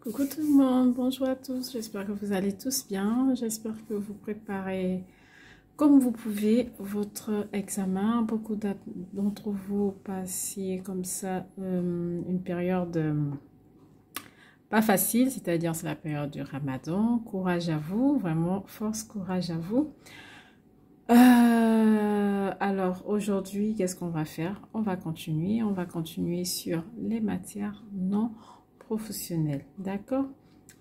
Coucou tout le monde, bonjour à tous, j'espère que vous allez tous bien, j'espère que vous préparez comme vous pouvez votre examen. Beaucoup d'entre vous passez comme ça une période pas facile, c'est-à-dire c'est la période du Ramadan. Courage à vous, vraiment force, courage à vous. Alors aujourd'hui, qu'est-ce qu'on va faire? On va continuer sur les matières non professionnelles, d'accord?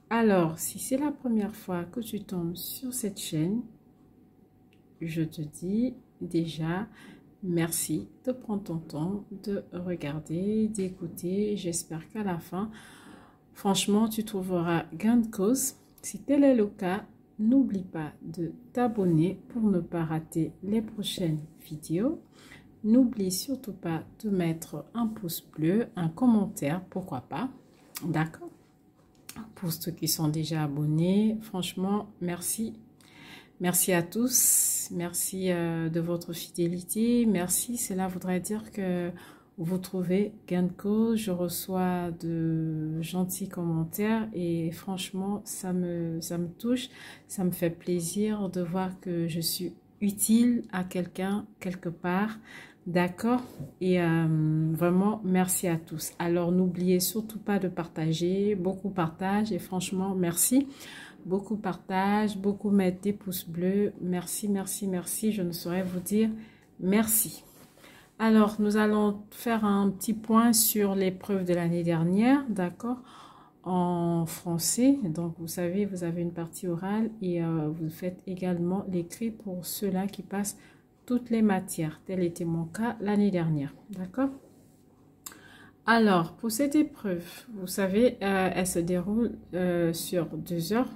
Alors, si c'est la première fois que tu tombes sur cette chaîne, je te dis déjà merci de prendre ton temps, de regarder, d'écouter. J'espère qu'à la fin, franchement, tu trouveras gain de cause. Si tel est le cas, n'oublie pas de t'abonner pour ne pas rater les prochaines vidéos. N'oublie surtout pas de mettre un pouce bleu, un commentaire, pourquoi pas. D'accord? Pour ceux qui sont déjà abonnés, franchement, merci. Merci à tous. Merci de votre fidélité. Merci, cela voudrait dire que vous trouvez gain de cause. Je reçois de gentils commentaires et franchement, ça me touche. Ça me fait plaisir de voir que je suis utile à quelqu'un quelque part. D'accord? Et vraiment, merci à tous. Alors, n'oubliez surtout pas de partager. Beaucoup partagent et franchement, merci. Beaucoup partagent, beaucoup mettent des pouces bleus. Merci, merci, merci. Je ne saurais vous dire merci. Alors, nous allons faire un petit point sur l'épreuve de l'année dernière. D'accord? En français. Donc, vous savez, vous avez une partie orale et vous faites également l'écrit pour ceux-là qui passent toutes les matières. Tel était mon cas l'année dernière. D'accord? Alors, pour cette épreuve, vous savez, elle se déroule sur 2 heures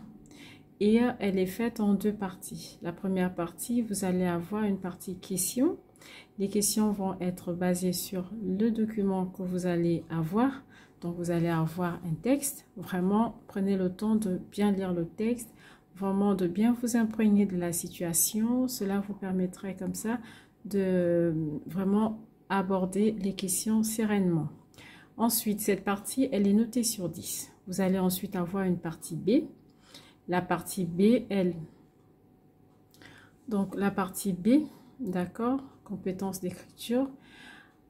et elle est faite en 2 parties. La première partie, vous allez avoir une partie questions. Les questions vont être basées sur le document que vous allez avoir. Donc, vous allez avoir un texte. Vraiment, prenez le temps de bien lire le texte. Vraiment de bien vous imprégner de la situation. Cela vous permettrait comme ça de vraiment aborder les questions sereinement. Ensuite, cette partie, elle est notée sur 10. Vous allez ensuite avoir une partie B. La partie B, donc la partie B, d'accord, compétences d'écriture.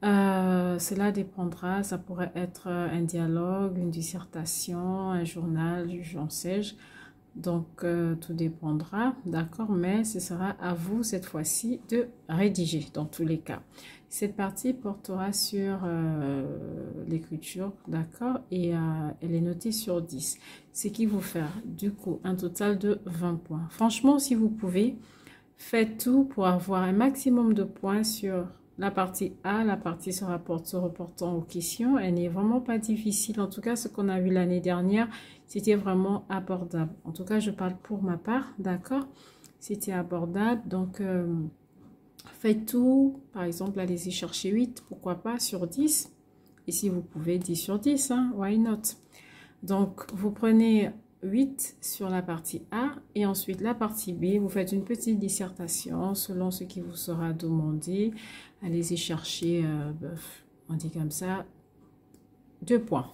Cela dépendra, ça pourrait être un dialogue, une dissertation, un journal, j'en sais-je. Donc, tout dépendra, d'accord, mais ce sera à vous cette fois-ci de rédiger dans tous les cas. Cette partie portera sur l'écriture, d'accord, et elle est notée sur 10. Ce qui vous fait du coup un total de 20 points. Franchement, si vous pouvez, faites tout pour avoir un maximum de points sur la partie A, la partie se reportant aux questions. Elle n'est vraiment pas difficile. En tout cas, ce qu'on a vu l'année dernière, c'était vraiment abordable. En tout cas, je parle pour ma part, d'accord? C'était abordable. Donc, faites tout. Par exemple, allez-y chercher 8, pourquoi pas, sur 10. Et si vous pouvez, 10 sur 10, hein, why not? Donc, vous prenez 8 sur la partie A et ensuite la partie B, vous faites une petite dissertation selon ce qui vous sera demandé. Allez-y chercher, on dit comme ça, 2 points.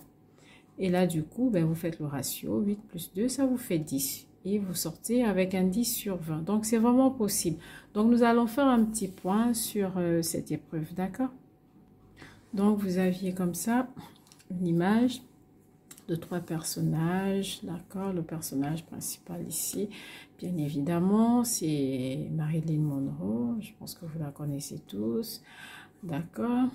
Et là, du coup, vous faites le ratio, 8 plus 2, ça vous fait 10. Et vous sortez avec un 10 sur 20. Donc, c'est vraiment possible. Donc, nous allons faire un petit point sur cette épreuve, d'accord? Donc, vous aviez comme ça une image de 3 personnages, d'accord? Le personnage principal ici, bien évidemment, c'est Marilyn Monroe. Je pense que vous la connaissez tous, d'accord?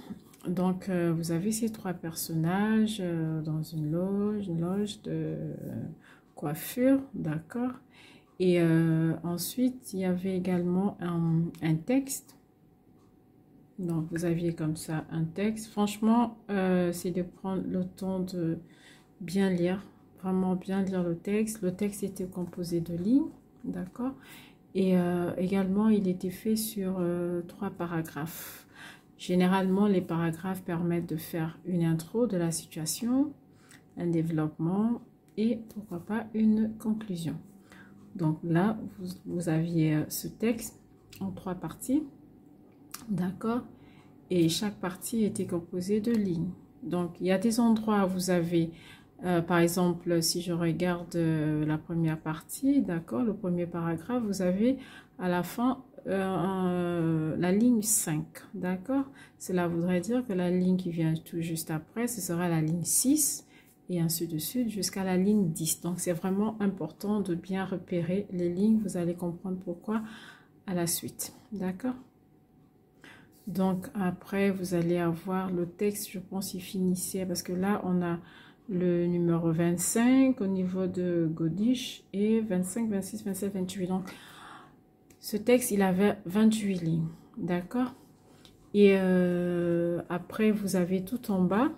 Donc, vous avez ces 3 personnages dans une loge de coiffure, d'accord? Et ensuite, il y avait également un texte. Donc, vous aviez comme ça un texte. Franchement, c'est de prendre le temps de bien lire, vraiment bien lire le texte. Le texte était composé de lignes, d'accord? Et également, il était fait sur 3 paragraphes. Généralement, les paragraphes permettent de faire une intro de la situation, un développement et pourquoi pas une conclusion. Donc là, vous aviez ce texte en 3 parties, d'accord? Et chaque partie était composée de lignes. Donc, il y a des endroits où vous avez Par exemple, si je regarde la première partie, d'accord, le premier paragraphe, vous avez à la fin la ligne 5, d'accord? Cela voudrait dire que la ligne qui vient tout juste après, ce sera la ligne 6 et ainsi de suite jusqu'à la ligne 10. Donc, c'est vraiment important de bien repérer les lignes. Vous allez comprendre pourquoi à la suite, d'accord? Donc, après, vous allez avoir le texte, je pense, il finissait parce que là, on a le numéro 25 au niveau de Godish et 25, 26, 27, 28. Donc, ce texte, il avait 28 lignes, d'accord? Et après, vous avez tout en bas,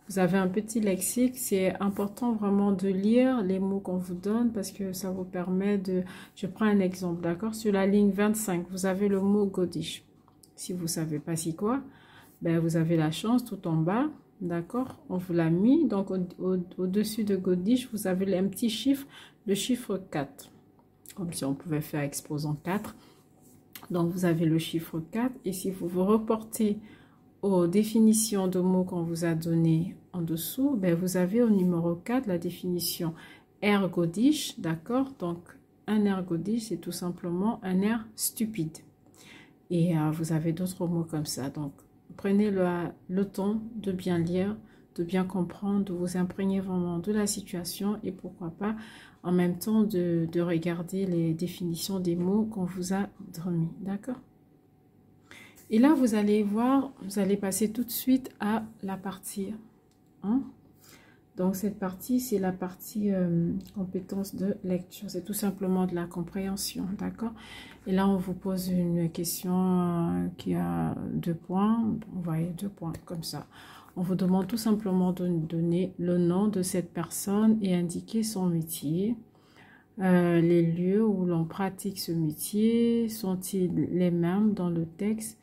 vous avez un petit lexique. C'est important vraiment de lire les mots qu'on vous donne parce que ça vous permet de... Je prends un exemple, d'accord? Sur la ligne 25, vous avez le mot Godish. Si vous ne savez pas c'est quoi, ben vous avez la chance tout en bas, d'accord? On vous l'a mis. Donc, au-dessus de Godish, vous avez un petit chiffre, le chiffre 4. Comme si on pouvait faire exposant 4. Donc, vous avez le chiffre 4. Et si vous vous reportez aux définitions de mots qu'on vous a donné en dessous, ben vous avez au numéro 4 la définition ergodish, d'accord? Donc, un ergodish, c'est tout simplement un air stupide. Et vous avez d'autres mots comme ça. Donc, prenez le temps de bien lire, de bien comprendre, de vous imprégner vraiment de la situation et pourquoi pas en même temps de regarder les définitions des mots qu'on vous a remis. D'accord? Et là, vous allez voir, vous allez passer tout de suite à la partie 1. Donc, cette partie, c'est la partie compétence de lecture. C'est tout simplement de la compréhension, d'accord? Et là, on vous pose une question qui a 2 points. On va y 2 points, comme ça. On vous demande tout simplement de donner le nom de cette personne et indiquer son métier. Les lieux où l'on pratique ce métier sont-ils les mêmes dans le texte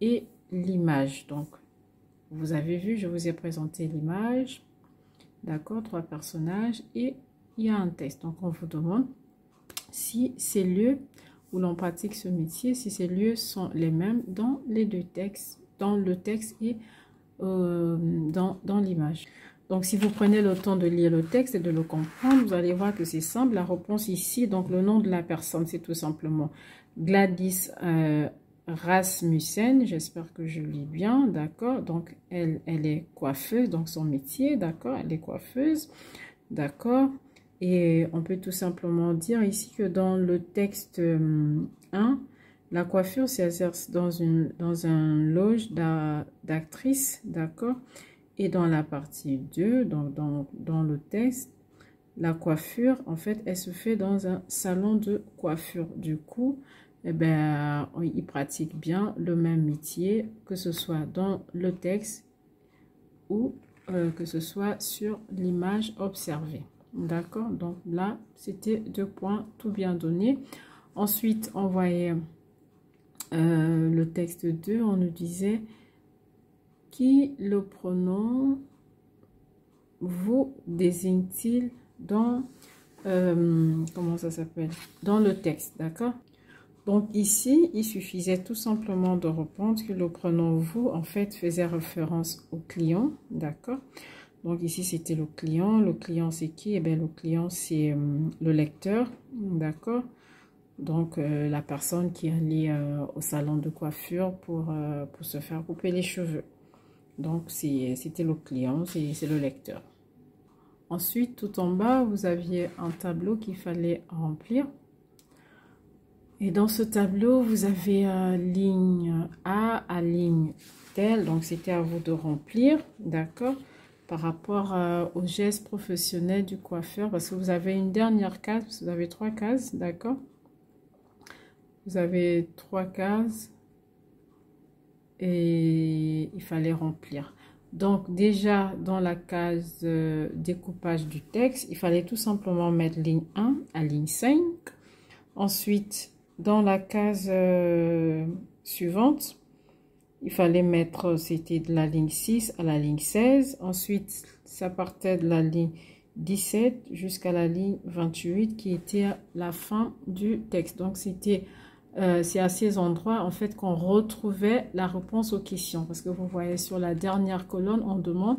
et l'image? Donc, vous avez vu, je vous ai présenté l'image. D'accord, 3 personnages et il y a un texte. Donc, on vous demande si ces lieux où l'on pratique ce métier, si ces lieux sont les mêmes dans les 2 textes, dans le texte et dans l'image. Donc, si vous prenez le temps de lire le texte et de le comprendre, vous allez voir que c'est simple. La réponse ici, donc le nom de la personne, c'est tout simplement Gladys Rasmussen, j'espère que je lis bien, d'accord? Donc, elle est coiffeuse, donc son métier, d'accord? Elle est coiffeuse, d'accord? Et on peut tout simplement dire ici que dans le texte 1, la coiffure s'exerce dans un loge d'actrices, d'accord? Et dans la partie 2, donc dans le texte, la coiffure, en fait, elle se fait dans un salon de coiffure. Du coup, eh ben, ils pratiquent bien le même métier, que ce soit dans le texte ou que ce soit sur l'image observée. D'accord? Donc là, c'était 2 points tout bien donnés. Ensuite, on voyait le texte 2, on nous disait qui le pronom vous désigne-t-il dans, comment ça s'appelle? Dans le texte, d'accord? Donc ici, il suffisait tout simplement de répondre que le pronom vous, en fait, faisait référence au client, d'accord? Donc ici, c'était le client. Le client, c'est qui? Eh bien, le client, c'est le lecteur, d'accord? Donc, la personne qui allait au salon de coiffure pour se faire couper les cheveux. Donc, c'était le client, c'est le lecteur. Ensuite, tout en bas, vous aviez un tableau qu'il fallait remplir. Et dans ce tableau, vous avez ligne A à ligne telle. Donc, c'était à vous de remplir, d'accord, par rapport au geste professionnel du coiffeur. Parce que vous avez une dernière case, vous avez 3 cases, d'accord. Vous avez 3 cases et il fallait remplir. Donc, déjà, dans la case découpage du texte, il fallait tout simplement mettre ligne 1 à ligne 5. Ensuite, dans la case suivante, il fallait mettre, c'était de la ligne 6 à la ligne 16. Ensuite, ça partait de la ligne 17 jusqu'à la ligne 28 qui était la fin du texte. Donc, c'est à ces endroits, en fait, qu'on retrouvait la réponse aux questions. Parce que vous voyez sur la dernière colonne, on demande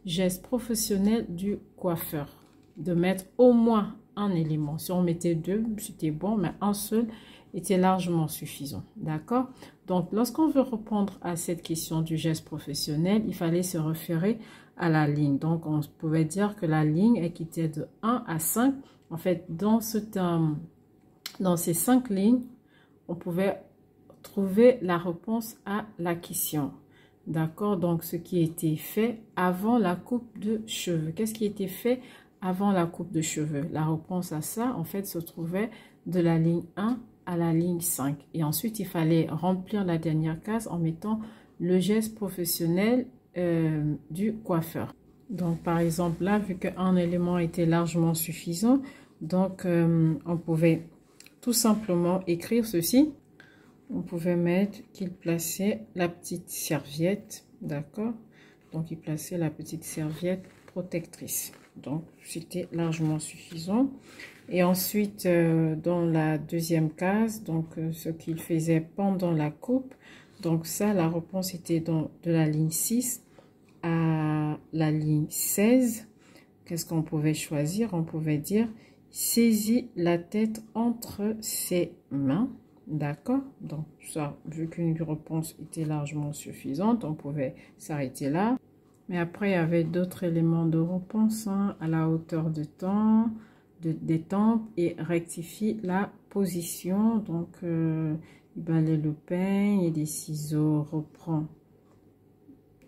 geste professionnel du coiffeur. De mettre au moins un élément. Si on mettait deux, c'était bon, mais un seul était largement suffisant. D'accord? Donc, lorsqu'on veut répondre à cette question du geste professionnel, il fallait se référer à la ligne. Donc, on pouvait dire que la ligne est quittée de 1 à 5. En fait, dans ces 5 lignes, on pouvait trouver la réponse à la question. D'accord? Donc, ce qui était fait avant la coupe de cheveux. Qu'est-ce qui était fait avant la coupe de cheveux? La réponse à ça, en fait, se trouvait de la ligne 1 à la ligne 5. Et ensuite, il fallait remplir la dernière case en mettant le geste professionnel du coiffeur. Donc, par exemple, là, vu qu'un élément était largement suffisant, donc on pouvait tout simplement écrire ceci. On pouvait mettre qu'il plaçait la petite serviette, d'accord? Donc, il plaçait la petite serviette protectrice. Donc, c'était largement suffisant. Et ensuite, dans la deuxième case, donc ce qu'il faisait pendant la coupe, donc ça, la réponse était de la ligne 6 à la ligne 16. Qu'est-ce qu'on pouvait choisir? On pouvait dire « saisis la tête entre ses mains ». D'accord? Donc ça, vu qu'une réponse était largement suffisante, on pouvait s'arrêter là. Mais après, il y avait d'autres éléments de réponse, hein, à la hauteur de temps, des tempes, et rectifie la position. Donc, il balaye le peigne et des ciseaux reprend.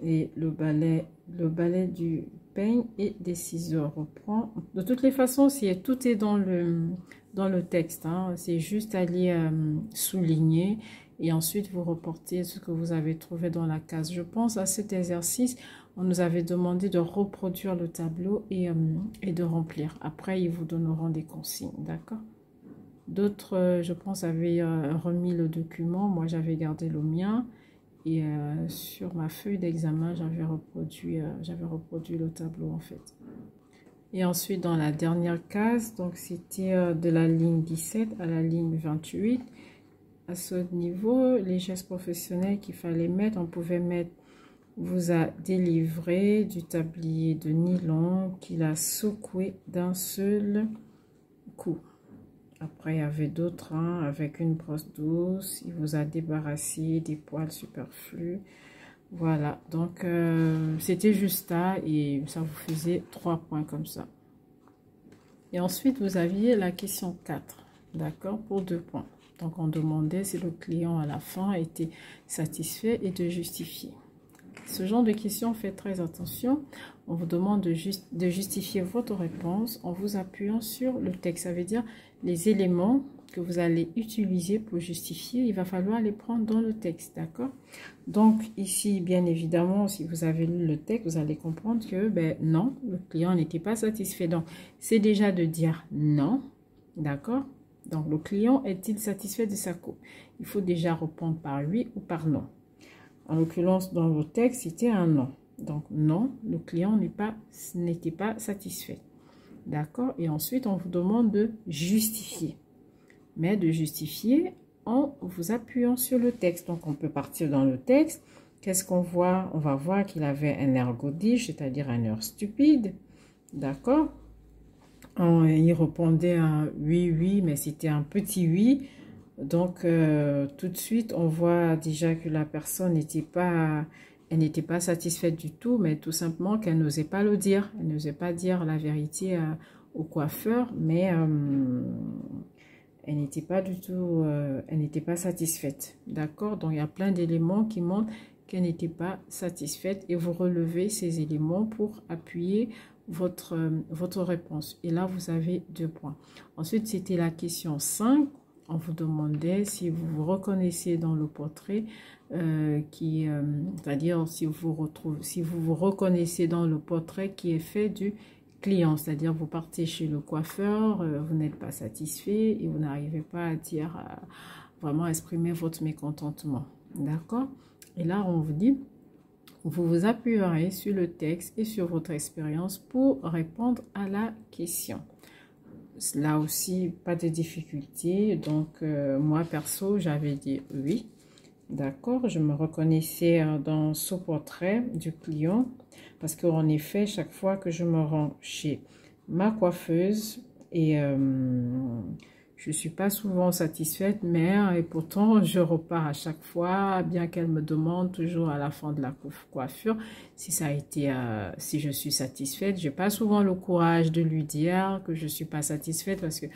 Et le balai du peigne et des ciseaux reprend. De toutes les façons, tout est dans le texte, hein, c'est juste aller souligner et ensuite vous reportez ce que vous avez trouvé dans la case. Je pense à cet exercice, on nous avait demandé de reproduire le tableau et de remplir. Après, ils vous donneront des consignes, d'accord? D'autres, je pense, avaient remis le document. Moi, j'avais gardé le mien. Et sur ma feuille d'examen, j'avais reproduit le tableau, en fait. Et ensuite, dans la dernière case, donc c'était de la ligne 17 à la ligne 28. À ce niveau, les gestes professionnels qu'il fallait mettre, on pouvait mettre « vous a délivré du tablier de nylon qu'il a secoué d'un seul coup ». Après, il y avait d'autres, hein, avec une brosse douce. Il vous a débarrassé des poils superflus. Voilà, donc c'était juste ça et ça vous faisait 3 points comme ça. Et ensuite, vous aviez la question 4, d'accord, pour 2 points. Donc, on demandait si le client à la fin était satisfait et de justifier. Ce genre de questions, faites très attention. On vous demande de justifier votre réponse en vous appuyant sur le texte. Ça veut dire les éléments que vous allez utiliser pour justifier, il va falloir les prendre dans le texte, d'accord? Donc ici, bien évidemment, si vous avez lu le texte, vous allez comprendre que non, le client n'était pas satisfait. Donc, c'est déjà de dire non, d'accord? Donc, le client est-il satisfait de sa coupe? Il faut déjà répondre par oui ou par non. En l'occurrence, dans le texte, c'était un non. Donc, non, le client n'était pas satisfait. D'accord? Et ensuite, on vous demande de justifier. Mais de justifier en vous appuyant sur le texte. Donc, on peut partir dans le texte. Qu'est-ce qu'on voit? On va voir qu'il avait un air godiche, c'est-à-dire un air stupide. D'accord? Il répondait un oui, oui, mais c'était un petit oui. Donc, tout de suite, on voit déjà que la personne n'était pas satisfaite du tout, mais tout simplement qu'elle n'osait pas le dire. Elle n'osait pas dire la vérité au coiffeur, mais elle n'était pas du tout, elle n'était pas satisfaite. D'accord? Donc, il y a plein d'éléments qui montrent qu'elle n'était pas satisfaite et vous relevez ces éléments pour appuyer votre réponse. Et là, vous avez 2 points. Ensuite, c'était la question 5. On vous demandait si vous vous reconnaissez dans le portrait, c'est-à-dire si vous vous reconnaissez dans le portrait qui est fait du client, c'est-à-dire vous partez chez le coiffeur, vous n'êtes pas satisfait et vous n'arrivez pas à dire, vraiment exprimer votre mécontentement, d'accord? Et là, on vous dit, vous vous appuierez sur le texte et sur votre expérience pour répondre à la question. Là aussi, pas de difficulté. Donc, moi, perso, j'avais dit oui. D'accord, je me reconnaissais dans ce portrait du client parce qu'en effet, chaque fois que je me rends chez ma coiffeuse et je suis pas souvent satisfaite, mais et pourtant je repars à chaque fois, bien qu'elle me demande toujours à la fin de la coiffure si ça a été, si je suis satisfaite. J'ai pas souvent le courage de lui dire que je suis pas satisfaite parce que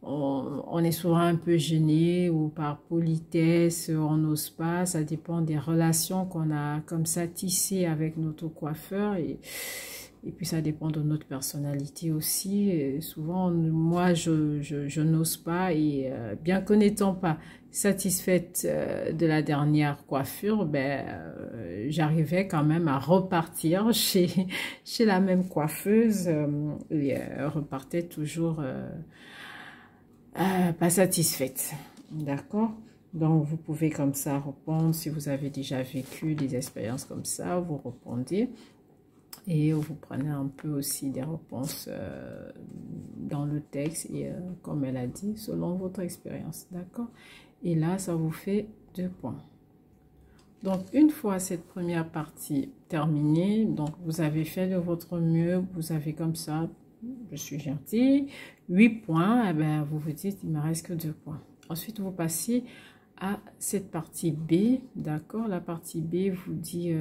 on est souvent un peu gêné ou par politesse, on n'ose pas. Ça dépend des relations qu'on a comme ça tissées avec notre coiffeur et puis ça dépend de notre personnalité aussi. Et souvent, moi, je n'ose pas et bien que n'étant pas satisfaite de la dernière coiffure, ben, j'arrivais quand même à repartir chez la même coiffeuse et repartais toujours... pas satisfaite, d'accord? Donc, vous pouvez comme ça répondre si vous avez déjà vécu des expériences comme ça, vous répondez et vous prenez un peu aussi des réponses dans le texte et comme elle a dit, selon votre expérience, d'accord? Et là, ça vous fait 2 points. Donc, une fois cette première partie terminée, donc vous avez fait de votre mieux, vous avez comme ça, je suis gentille, 8 points, eh ben, vous vous dites, il me reste que 2 points. Ensuite, vous passez à cette partie B, d'accord? La partie B vous dit,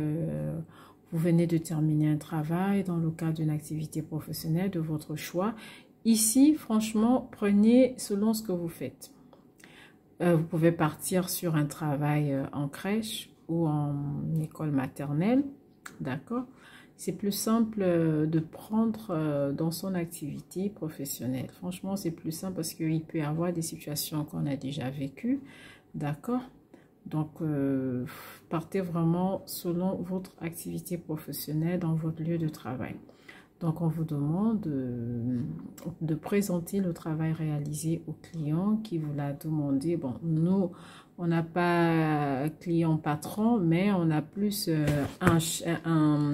vous venez de terminer un travail dans le cadre d'une activité professionnelle de votre choix. Ici, franchement, prenez selon ce que vous faites. Vous pouvez partir sur un travail en crèche ou en école maternelle, d'accord? C'est plus simple de prendre dans son activité professionnelle. Franchement, c'est plus simple parce qu'il peut y avoir des situations qu'on a déjà vécues, d'accord? Donc, partez vraiment selon votre activité professionnelle dans votre lieu de travail. Donc, on vous demande de présenter le travail réalisé au client qui vous l'a demandé. Bon, nous, on n'a pas client patron, mais on a plus un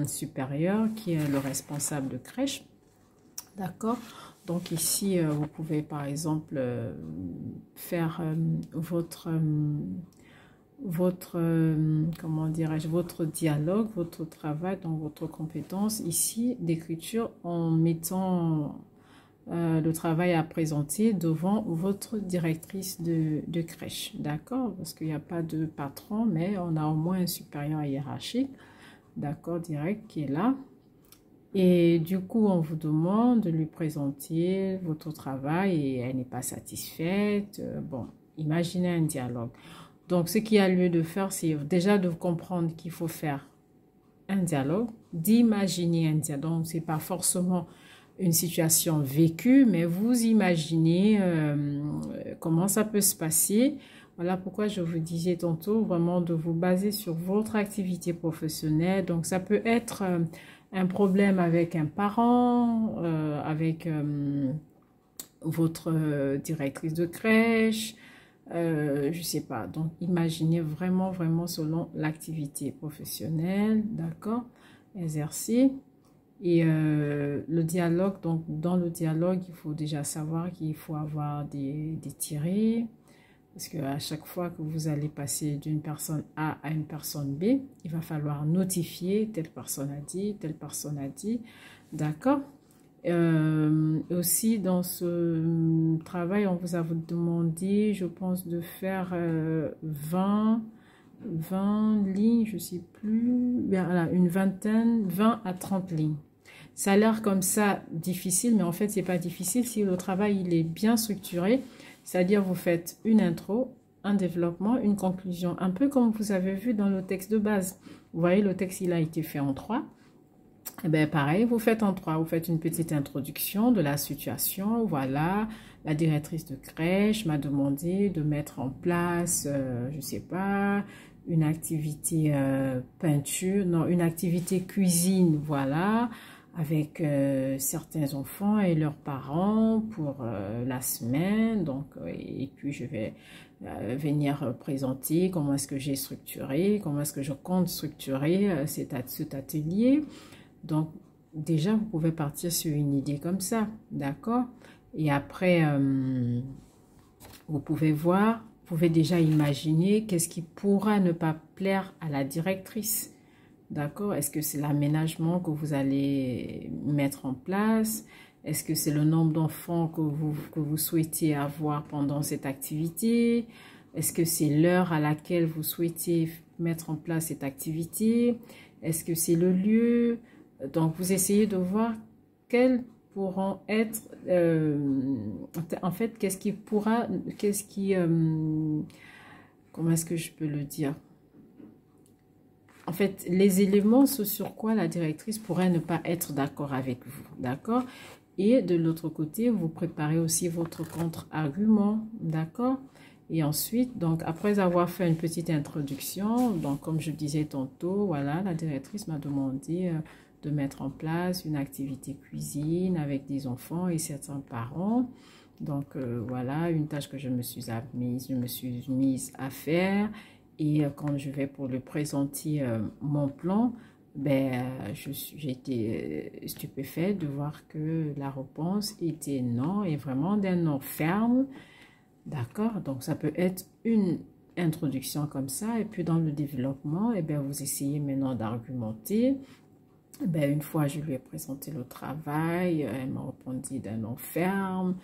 supérieur qui est le responsable de crèche. D'accord? Donc, ici, vous pouvez par exemple faire comment dirais-je, votre dialogue, votre travail dans votre compétence ici d'écriture en mettant le travail à présenter devant votre directrice de crèche, d'accord? Parce qu'il n'y a pas de patron, mais on a au moins un supérieur hiérarchique, d'accord, direct, qui est là. Et du coup, on vous demande de lui présenter votre travail et elle n'est pas satisfaite. Bon, imaginez un dialogue. Donc, ce qui a lieu de faire, c'est déjà de comprendre qu'il faut faire un dialogue, d'imaginer un dialogue. Donc, ce n'est pas forcément une situation vécue, mais vous imaginez comment ça peut se passer. Voilà pourquoi je vous disais tantôt vraiment de vous baser sur votre activité professionnelle. Donc, ça peut être un problème avec un parent, avec votre directrice de crèche, je sais pas. Donc, imaginez vraiment, vraiment selon l'activité professionnelle, d'accord, exercée. Et le dialogue, donc dans le dialogue, il faut déjà savoir qu'il faut avoir des tirés. Parce qu'à chaque fois que vous allez passer d'une personne A à une personne B, il va falloir notifier telle personne a dit, telle personne a dit, d'accord? Aussi dans ce travail, on vous a demandé, je pense, de faire 20 lignes, je ne sais plus, voilà, une vingtaine, 20 à 30 lignes. Ça a l'air comme ça difficile, mais en fait, c'est pas difficile si le travail il est bien structuré. C'est-à-dire, vous faites une intro, un développement, une conclusion, un peu comme vous avez vu dans le texte de base. Vous voyez, le texte, il a été fait en 3. Et bien, pareil, vous faites en 3. Vous faites une petite introduction de la situation. Voilà, la directrice de crèche m'a demandé de mettre en place, je ne sais pas, une activité peinture, non, une activité cuisine, voilà, avec certains enfants et leurs parents pour la semaine. Donc, et puis je vais venir présenter comment est-ce que j'ai structuré, comment est-ce que je compte structurer cet atelier. Donc, déjà, vous pouvez partir sur une idée comme ça, d'accord? Et après, vous pouvez voir pouvez déjà imaginer qu'est-ce qui pourra ne pas plaire à la directrice. D'accord? Est-ce que c'est l'aménagement que vous allez mettre en place? Est-ce que c'est le nombre d'enfants que vous souhaitez avoir pendant cette activité? Est-ce que c'est l'heure à laquelle vous souhaitez mettre en place cette activité? Est-ce que c'est le lieu? Donc, vous essayez de voir quels pourront être, en fait, comment est-ce que je peux le dire? En fait, les éléments sur quoi la directrice pourrait ne pas être d'accord avec vous, d'accord? Et de l'autre côté, vous préparez aussi votre contre-argument, d'accord? Et ensuite, donc, après avoir fait une petite introduction, donc, comme je disais tantôt, voilà, la directrice m'a demandé de mettre en place une activité cuisine avec des enfants et certains parents. Donc, voilà, une tâche que je me suis mise à faire. Et quand je vais pour lui présenter mon plan, j'ai été stupéfaite de voir que la réponse était non, et vraiment d'un non ferme. D'accord? Donc, ça peut être une introduction comme ça. Et puis, dans le développement, vous essayez maintenant d'argumenter. Une fois, je lui ai présenté le travail. Elle m'a répondu d'un non ferme.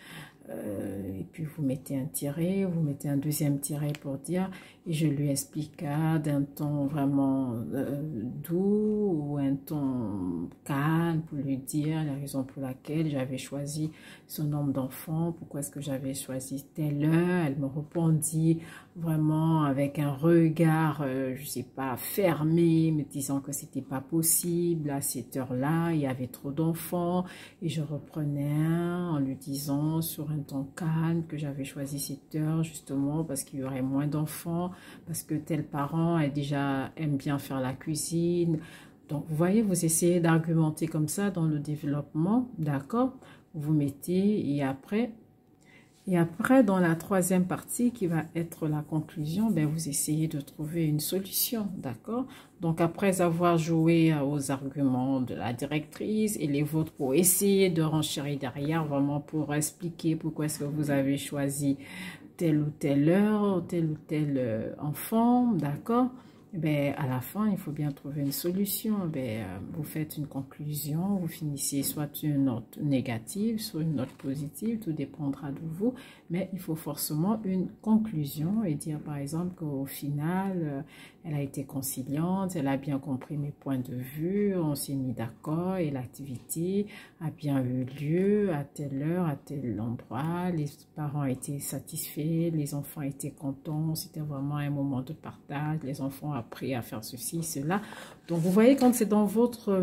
Et puis vous mettez un tiret, vous mettez un deuxième tiret pour dire, et je lui expliqua d'un ton vraiment doux ou un ton calme pour lui dire la raison pour laquelle j'avais choisi ce nombre d'enfants, pourquoi est-ce que j'avais choisi telle heure. Elle me répondit vraiment avec un regard, je sais pas, fermé, me disant que c'était pas possible à cette heure-là, il y avait trop d'enfants, et je reprenais en lui disant sur un ton calme que j'avais choisi cette heure justement parce qu'il y aurait moins d'enfants, parce que tel parent aime bien faire la cuisine. Donc vous voyez, vous essayez d'argumenter comme ça dans le développement, d'accord? Vous mettez et après dans la troisième partie qui va être la conclusion, vous essayez de trouver une solution, d'accord? Donc après avoir joué aux arguments de la directrice et les vôtres pour essayer de renchérir derrière, vraiment pour expliquer pourquoi est-ce que vous avez choisi telle ou telle heure, tel ou tel enfant, d'accord? À la fin, il faut bien trouver une solution. Vous faites une conclusion, vous finissez soit une note négative, soit une note positive, tout dépendra de vous. Mais il faut forcément une conclusion et dire par exemple qu'au final, elle a été conciliante, elle a bien compris mes points de vue, on s'est mis d'accord et l'activité a bien eu lieu à telle heure, à tel endroit. Les parents étaient satisfaits, les enfants étaient contents, c'était vraiment un moment de partage, les enfants ont appris à faire ceci, cela. Donc vous voyez, quand c'est dans votre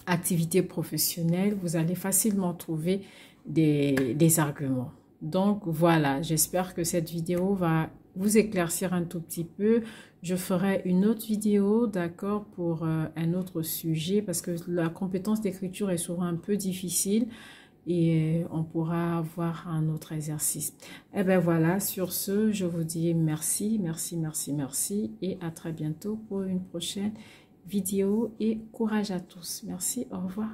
activité professionnelle, vous allez facilement trouver des arguments. Donc voilà, j'espère que cette vidéo va vous éclaircir un tout petit peu. Je ferai une autre vidéo, d'accord, pour un autre sujet, parce que la compétence d'écriture est souvent un peu difficile et on pourra avoir un autre exercice. Et voilà, sur ce, je vous dis merci, merci, merci, merci et à très bientôt pour une prochaine vidéo et courage à tous. Merci, au revoir.